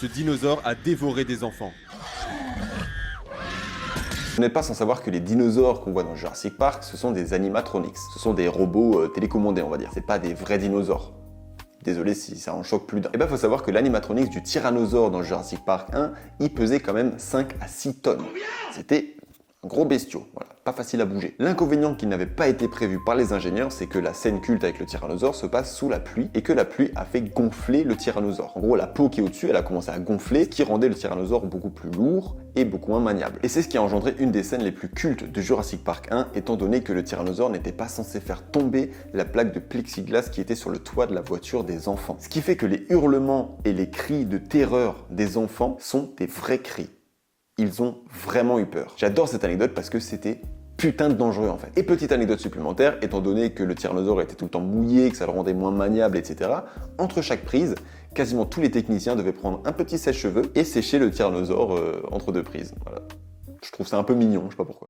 ce dinosaure a dévoré des enfants. Vous n'êtes pas sans savoir que les dinosaures qu'on voit dans Jurassic Park, ce sont des animatronics. Ce sont des robots télécommandés, on va dire. C'est pas des vrais dinosaures. Désolé si ça en choque plus d'un. Et ben, faut savoir que l'animatronics du tyrannosaure dans Jurassic Park 1, il pesait quand même 5 à 6 tonnes. C'était un gros bestiau, voilà, pas facile à bouger. L'inconvénient qui n'avait pas été prévu par les ingénieurs, c'est que la scène culte avec le tyrannosaure se passe sous la pluie et que la pluie a fait gonfler le tyrannosaure. En gros, la peau qui est au-dessus, elle a commencé à gonfler, ce qui rendait le tyrannosaure beaucoup plus lourd et beaucoup moins maniable. Et c'est ce qui a engendré une des scènes les plus cultes de Jurassic Park 1, étant donné que le tyrannosaure n'était pas censé faire tomber la plaque de plexiglas qui était sur le toit de la voiture des enfants. Ce qui fait que les hurlements et les cris de terreur des enfants sont des vrais cris. Ils ont vraiment eu peur. J'adore cette anecdote parce que c'était putain de dangereux en fait. Et petite anecdote supplémentaire, étant donné que le tyrannosaure était tout le temps mouillé, que ça le rendait moins maniable, etc., entre chaque prise, quasiment tous les techniciens devaient prendre un petit sèche-cheveux et sécher le tyrannosaure entre deux prises. Voilà. Je trouve ça un peu mignon, je sais pas pourquoi.